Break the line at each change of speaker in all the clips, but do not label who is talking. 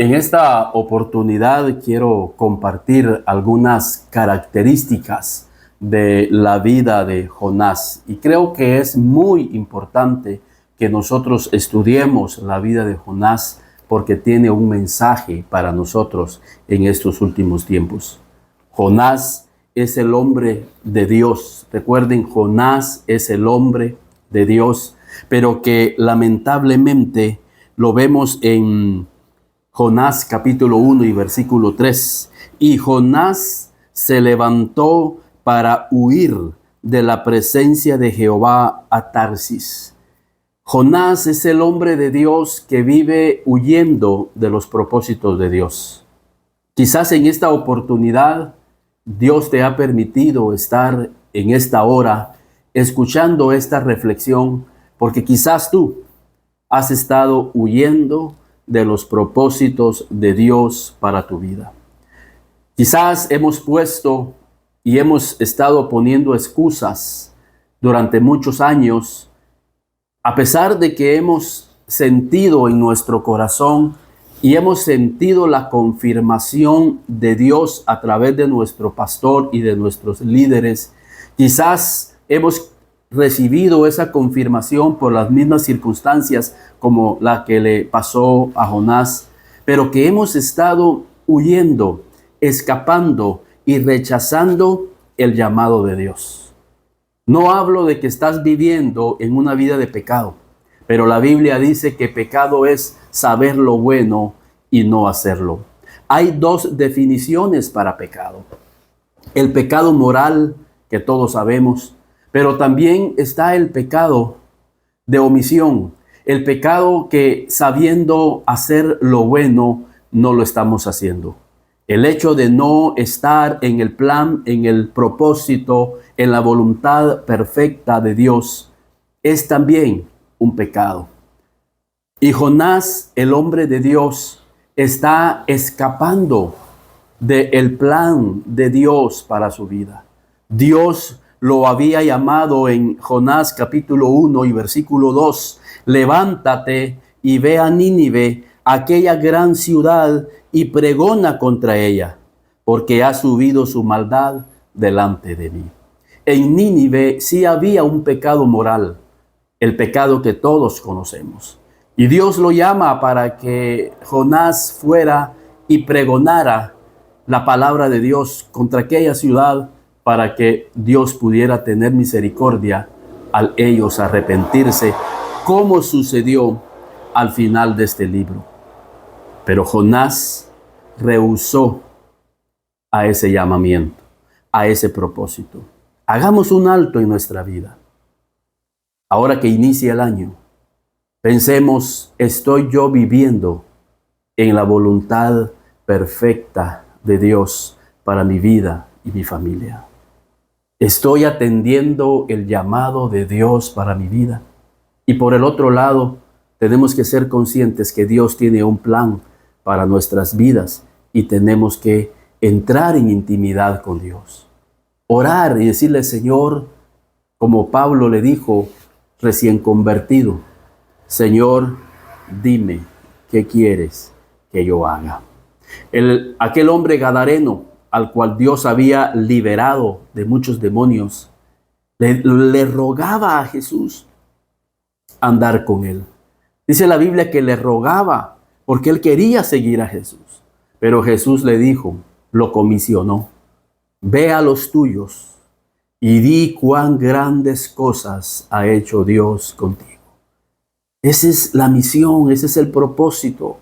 En esta oportunidad quiero compartir algunas características de la vida de Jonás y creo que es muy importante que nosotros estudiemos la vida de Jonás porque tiene un mensaje para nosotros en estos últimos tiempos. Jonás es el hombre de Dios. Recuerden, Jonás es el hombre de Dios, pero que lamentablemente lo vemos en Jonás capítulo 1 y versículo 3. Y Jonás se levantó para huir de la presencia de Jehová a Tarsis. Jonás es el hombre de Dios que vive huyendo de los propósitos de Dios. Quizás en esta oportunidad Dios te ha permitido estar en esta hora escuchando esta reflexión, porque quizás tú has estado huyendo de los propósitos de Dios para tu vida. Quizás hemos puesto y hemos estado poniendo excusas durante muchos años, a pesar de que hemos sentido en nuestro corazón y hemos sentido la confirmación de Dios a través de nuestro pastor y de nuestros líderes. Quizás hemos recibido esa confirmación por las mismas circunstancias como la que le pasó a Jonás, pero que hemos estado huyendo, escapando y rechazando el llamado de Dios. No hablo de que estás viviendo en una vida de pecado, pero la Biblia dice que pecado es saber lo bueno y no hacerlo. Hay dos definiciones para pecado. El pecado moral, que todos sabemos, pero también está el pecado de omisión, el pecado que sabiendo hacer lo bueno, no lo estamos haciendo. El hecho de no estar en el plan, en el propósito, en la voluntad perfecta de Dios, es también un pecado. Y Jonás, el hombre de Dios, está escapando del plan de Dios para su vida. Dios lo había llamado en Jonás capítulo 1 y versículo 2. Levántate y ve a Nínive, aquella gran ciudad, y pregona contra ella, porque ha subido su maldad delante de mí. En Nínive sí había un pecado moral, el pecado que todos conocemos. Y Dios lo llama para que Jonás fuera y pregonara la palabra de Dios contra aquella ciudad, para que Dios pudiera tener misericordia al ellos arrepentirse, como sucedió al final de este libro. Pero Jonás rehusó a ese llamamiento, a ese propósito. Hagamos un alto en nuestra vida. Ahora que inicia el año, pensemos, ¿estoy yo viviendo en la voluntad perfecta de Dios para mi vida y mi familia? ¿Estoy atendiendo el llamado de Dios para mi vida? Y por el otro lado, tenemos que ser conscientes que Dios tiene un plan para nuestras vidas y tenemos que entrar en intimidad con Dios. Orar y decirle, Señor, como Pablo le dijo recién convertido, Señor, dime qué quieres que yo haga. Aquel hombre gadareno al cual Dios había liberado de muchos demonios, le rogaba a Jesús andar con él. Dice la Biblia que le rogaba porque él quería seguir a Jesús. Pero Jesús le dijo, lo comisionó, ve a los tuyos y di cuán grandes cosas ha hecho Dios contigo. Esa es la misión, ese es el propósito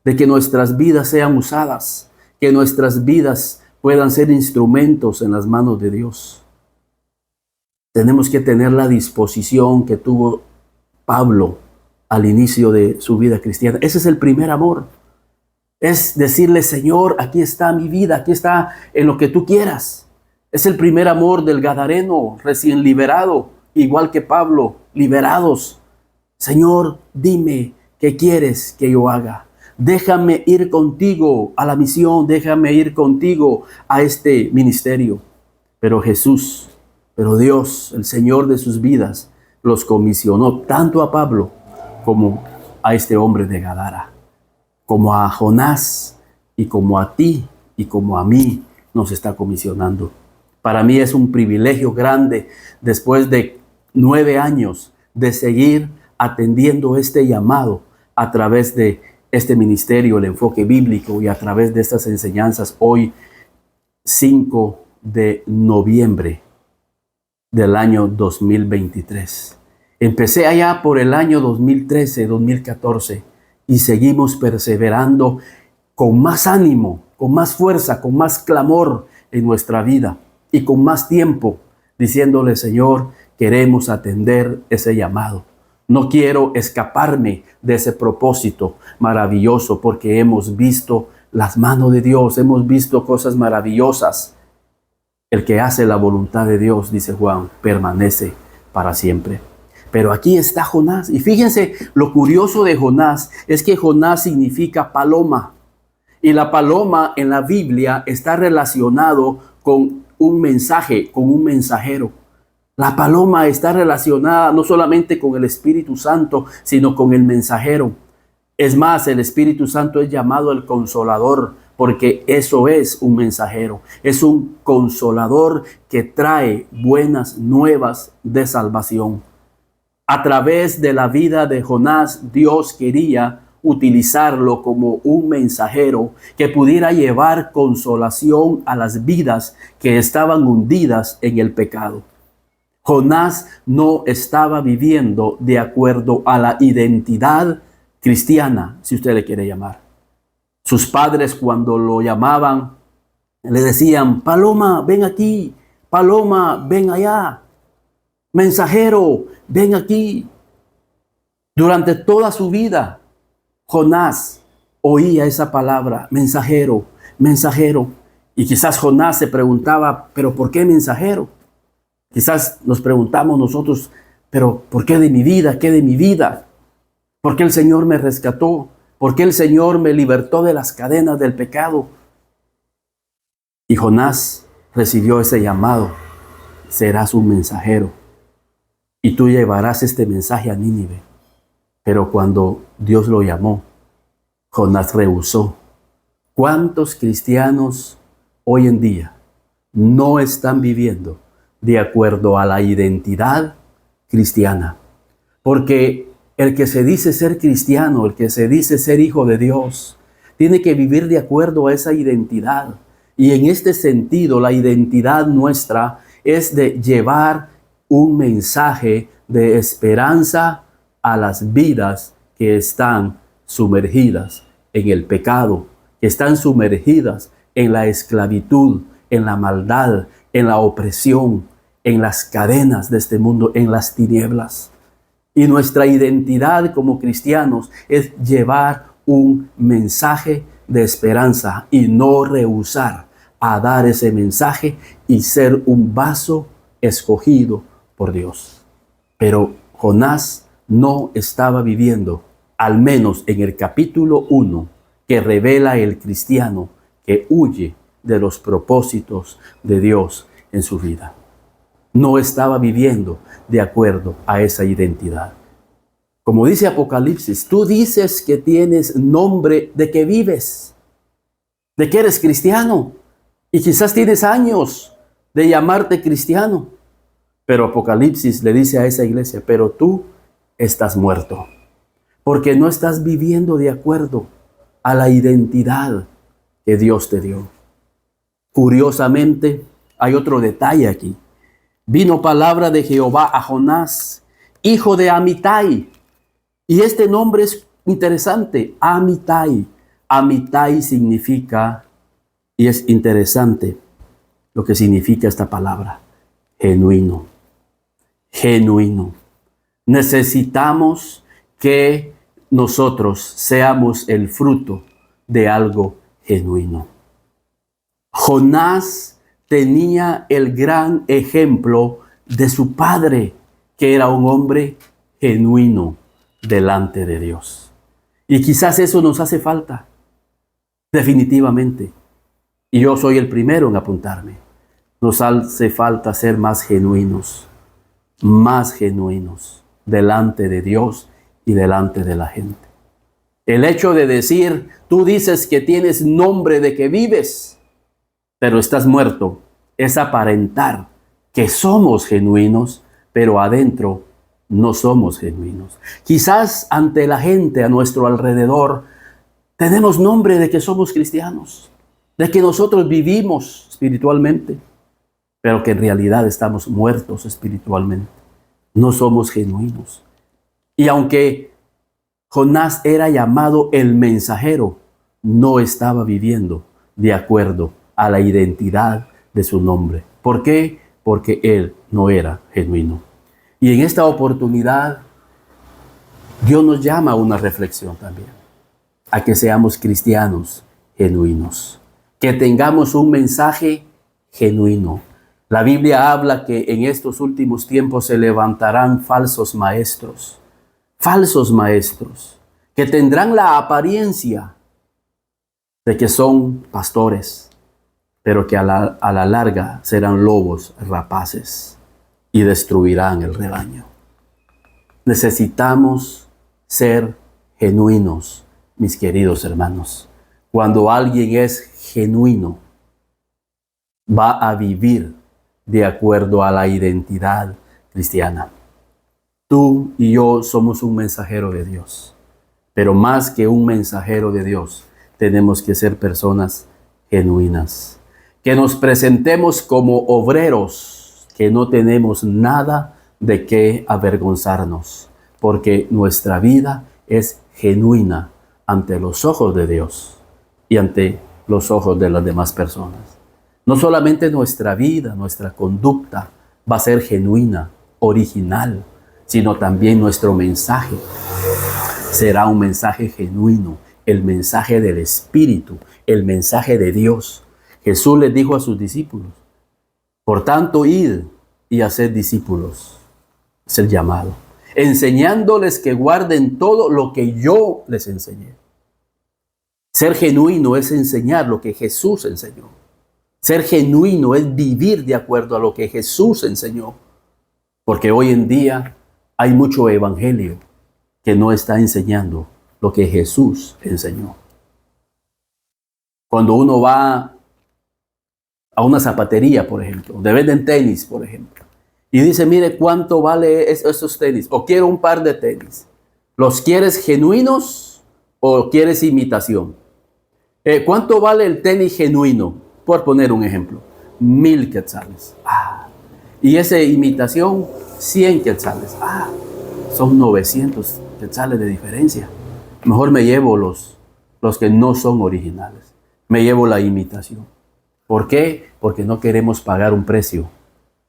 de que nuestras vidas sean usadas, que nuestras vidas puedan ser instrumentos en las manos de Dios. Tenemos que tener la disposición que tuvo Pablo al inicio de su vida cristiana. Ese es el primer amor. Es decirle, Señor, aquí está mi vida, aquí está en lo que tú quieras. Es el primer amor del gadareno recién liberado, igual que Pablo, liberados. Señor, dime qué quieres que yo haga. Déjame ir contigo a la misión, déjame ir contigo a este ministerio. Pero Jesús, pero Dios, el Señor de sus vidas, los comisionó tanto a Pablo como a este hombre de Gadara. como a Jonás y como a ti y como a mí nos está comisionando. Para mí es un privilegio grande, después de 9 años, de seguir atendiendo este llamado a través de este ministerio, el enfoque bíblico, y a través de estas enseñanzas hoy, 5 de noviembre del año 2023. Empecé allá por el año 2013, 2014 y seguimos perseverando con más ánimo, con más fuerza, con más clamor en nuestra vida y con más tiempo, diciéndole: Señor, queremos atender ese llamado. No quiero escaparme de ese propósito maravilloso, porque hemos visto las manos de Dios, hemos visto cosas maravillosas. El que hace la voluntad de Dios, dice Juan, permanece para siempre. Pero aquí está Jonás. Y fíjense, lo curioso de Jonás es que Jonás significa paloma. Y la paloma en la Biblia está relacionado con un mensaje, con un mensajero. La paloma está relacionada no solamente con el Espíritu Santo, sino con el mensajero. Es más, el Espíritu Santo es llamado el Consolador, porque eso es un mensajero. Es un consolador que trae buenas nuevas de salvación. A través de la vida de Jonás, Dios quería utilizarlo como un mensajero que pudiera llevar consolación a las vidas que estaban hundidas en el pecado. Jonás no estaba viviendo de acuerdo a la identidad cristiana, si usted le quiere llamar. Sus padres, cuando lo llamaban, le decían: paloma, ven aquí, paloma, ven allá, mensajero, ven aquí. Durante toda su vida, Jonás oía esa palabra: mensajero, mensajero. Y quizás Jonás se preguntaba: ¿pero por qué mensajero? Quizás nos preguntamos nosotros: ¿pero por qué de mi vida? ¿Qué de mi vida? ¿Por qué el Señor me rescató? ¿Por qué el Señor me libertó de las cadenas del pecado? Y Jonás recibió ese llamado: serás un mensajero y tú llevarás este mensaje a Nínive. Pero cuando Dios lo llamó, Jonás rehusó. ¿Cuántos cristianos hoy en día no están viviendo de acuerdo a la identidad cristiana? Porque el que se dice ser cristiano, el que se dice ser hijo de Dios, tiene que vivir de acuerdo a esa identidad. Y en este sentido, la identidad nuestra es de llevar un mensaje de esperanza a las vidas que están sumergidas en el pecado, que están sumergidas en la esclavitud, en la maldad, en la opresión, en las cadenas de este mundo, en las tinieblas. Y nuestra identidad como cristianos es llevar un mensaje de esperanza y no rehusar a dar ese mensaje y ser un vaso escogido por Dios. Pero Jonás no estaba viviendo, al menos en el capítulo 1, que revela el cristiano que huye de los propósitos de Dios en su vida. No estaba viviendo de acuerdo a esa identidad. Como dice Apocalipsis, tú dices que tienes nombre de que vives, de que eres cristiano, y quizás tienes años de llamarte cristiano. Pero Apocalipsis le dice a esa iglesia: pero tú estás muerto, porque no estás viviendo de acuerdo a la identidad que Dios te dio. Curiosamente, hay otro detalle aquí. Vino palabra de Jehová a Jonás, hijo de Amitai. Y este nombre es interesante, Amitai. Amitai significa, y es interesante lo que significa esta palabra: genuino. Genuino. Necesitamos que nosotros seamos el fruto de algo genuino. Jonás tenía el gran ejemplo de su padre, que era un hombre genuino delante de Dios. Y quizás eso nos hace falta, definitivamente. Y yo soy el primero en apuntarme. Nos hace falta ser más genuinos delante de Dios y delante de la gente. El hecho de decir, tú dices que tienes nombre de que vives, pero estás muerto, es aparentar que somos genuinos, pero adentro no somos genuinos. Quizás ante la gente a nuestro alrededor tenemos nombre de que somos cristianos, de que nosotros vivimos espiritualmente, pero que en realidad estamos muertos espiritualmente. No somos genuinos. Y aunque Jonás era llamado el mensajero, no estaba viviendo de acuerdo a la identidad de su nombre. ¿Por qué? Porque él no era genuino. Y en esta oportunidad, Dios nos llama a una reflexión también, a que seamos cristianos genuinos, que tengamos un mensaje genuino. La Biblia habla que en estos últimos tiempos se levantarán falsos maestros, que tendrán la apariencia de que son pastores, pero que a la larga serán lobos rapaces y destruirán el rebaño. Necesitamos ser genuinos, mis queridos hermanos. Cuando alguien es genuino, va a vivir de acuerdo a la identidad cristiana. Tú y yo somos un mensajero de Dios, pero más que un mensajero de Dios, tenemos que ser personas genuinas, que nos presentemos como obreros, que no tenemos nada de qué avergonzarnos, porque nuestra vida es genuina ante los ojos de Dios y ante los ojos de las demás personas. No solamente nuestra vida, nuestra conducta va a ser genuina, original, sino también nuestro mensaje será un mensaje genuino, el mensaje del Espíritu, el mensaje de Dios. Jesús les dijo a sus discípulos, por tanto, id y haced discípulos. Es el llamado. Enseñándoles que guarden todo lo que yo les enseñé. Ser genuino es enseñar lo que Jesús enseñó. Ser genuino es vivir de acuerdo a lo que Jesús enseñó. Porque hoy en día hay mucho evangelio que no está enseñando lo que Jesús enseñó. Cuando uno va a una zapatería, por ejemplo, donde venden tenis, por ejemplo, y dice, mire, ¿cuánto vale esos tenis? O quiero un par de tenis. ¿Los quieres genuinos o quieres imitación? ¿Cuánto vale el tenis genuino? Por poner un ejemplo, 1000 quetzales. Y esa imitación, 100 quetzales. Son 900 quetzales de diferencia. Mejor me llevo los que no son originales. Me llevo la imitación. ¿Por qué? Porque no queremos pagar un precio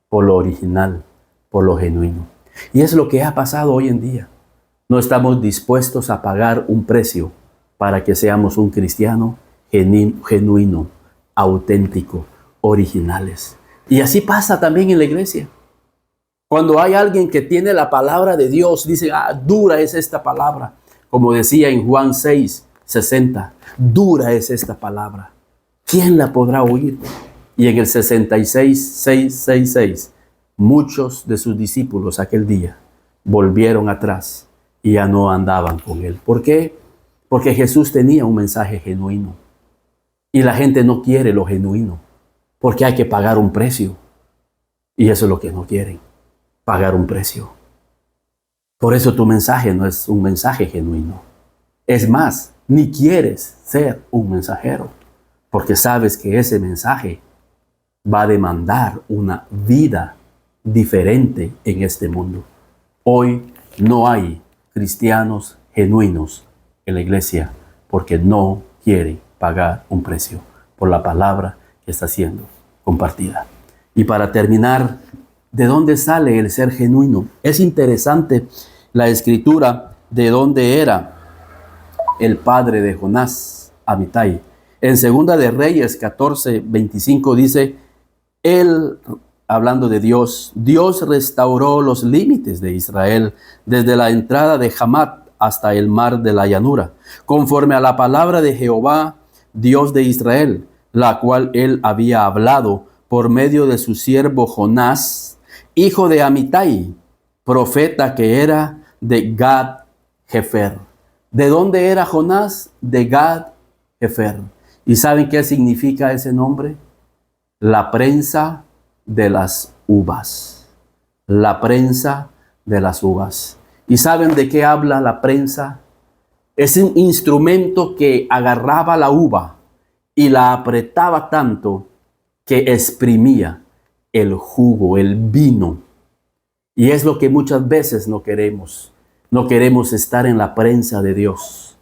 por lo original, por lo genuino. Y es lo que ha pasado hoy en día. No estamos dispuestos a pagar un precio para que seamos un cristiano genuino, auténtico, originales. Y así pasa también en la iglesia. Cuando hay alguien que tiene la palabra de Dios, dice, dura es esta palabra. Como decía en Juan 6:60, dura es esta palabra. ¿Quién la podrá oír? Y en el 66:666, muchos de sus discípulos aquel día volvieron atrás y ya no andaban con él. ¿Por qué? Porque Jesús tenía un mensaje genuino. Y la gente no quiere lo genuino, porque hay que pagar un precio. Y eso es lo que no quieren, pagar un precio. Por eso tu mensaje no es un mensaje genuino. Es más, ni quieres ser un mensajero, porque sabes que ese mensaje va a demandar una vida diferente en este mundo. Hoy no hay cristianos genuinos en la iglesia porque no quieren pagar un precio por la palabra que está siendo compartida. Y para terminar, ¿de dónde sale el ser genuino? Es interesante la escritura de dónde era el padre de Jonás, Amitai. En Segunda de Reyes 14:25 dice, él, hablando de Dios, Dios restauró los límites de Israel desde la entrada de Hamat hasta el mar de la llanura, conforme a la palabra de Jehová, Dios de Israel, la cual él había hablado por medio de su siervo Jonás, hijo de Amitai, profeta que era de Gad Hefer. ¿De dónde era Jonás? De Gad Hefer. ¿Y saben qué significa ese nombre? La prensa de las uvas. La prensa de las uvas. ¿Y saben de qué habla la prensa? Es un instrumento que agarraba la uva y la apretaba tanto que exprimía el jugo, el vino. Y es lo que muchas veces no queremos. No queremos estar en la prensa de Dios,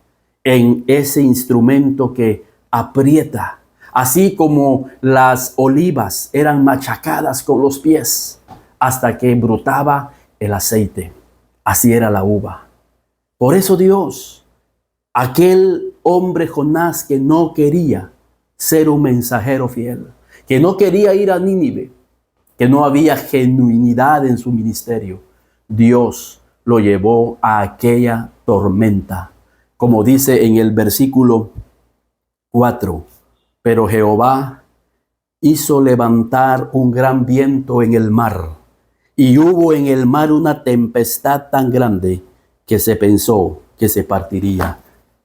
en ese instrumento que aprieta, así como las olivas eran machacadas con los pies hasta que brotaba el aceite. Así era la uva. Por eso Dios, aquel hombre Jonás que no quería ser un mensajero fiel, que no quería ir a Nínive, que no había genuinidad en su ministerio, Dios lo llevó a aquella tormenta. Como dice en el versículo 4, pero Jehová hizo levantar un gran viento en el mar, y hubo en el mar una tempestad tan grande que se pensó que se partiría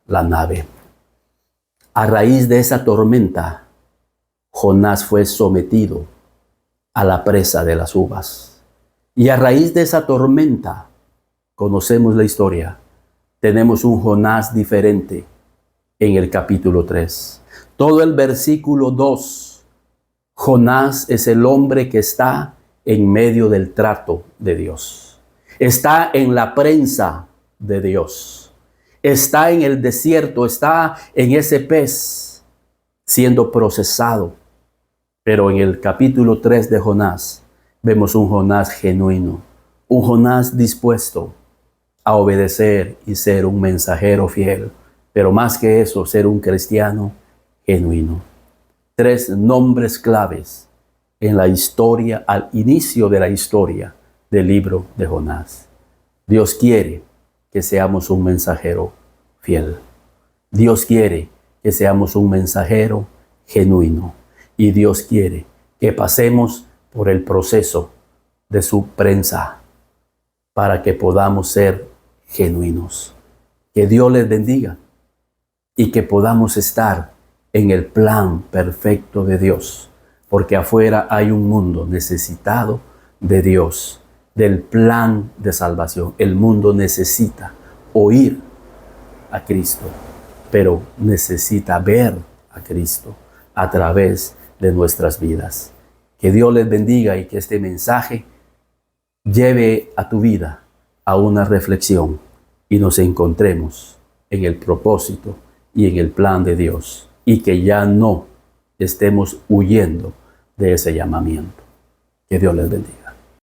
la nave. A raíz de esa tormenta, Jonás fue sometido a la presa de las uvas. Y a raíz de esa tormenta, conocemos la historia, tenemos un Jonás diferente en el capítulo 3. Todo el versículo 2, Jonás es el hombre que está en medio del trato de Dios. Está en la prensa de Dios. Está en el desierto, está en ese pez siendo procesado. Pero en el capítulo 3 de Jonás, vemos un Jonás genuino, un Jonás dispuesto a obedecer y ser un mensajero fiel, pero más que eso, ser un cristiano genuino. 3 nombres claves en la historia, al inicio de la historia del libro de Jonás. Dios quiere que seamos un mensajero fiel. Dios quiere que seamos un mensajero genuino. Y Dios quiere que pasemos por el proceso de su prensa para que podamos ser genuinos. Que Dios les bendiga y que podamos estar en el plan perfecto de Dios, porque afuera hay un mundo necesitado de Dios, del plan de salvación. El mundo necesita oír a Cristo, pero necesita ver a Cristo a través de nuestras vidas. Que Dios les bendiga y que este mensaje lleve a tu vida a una reflexión y nos encontremos en el propósito y en el plan de Dios, y que ya no estemos huyendo de ese llamamiento. Que Dios les bendiga.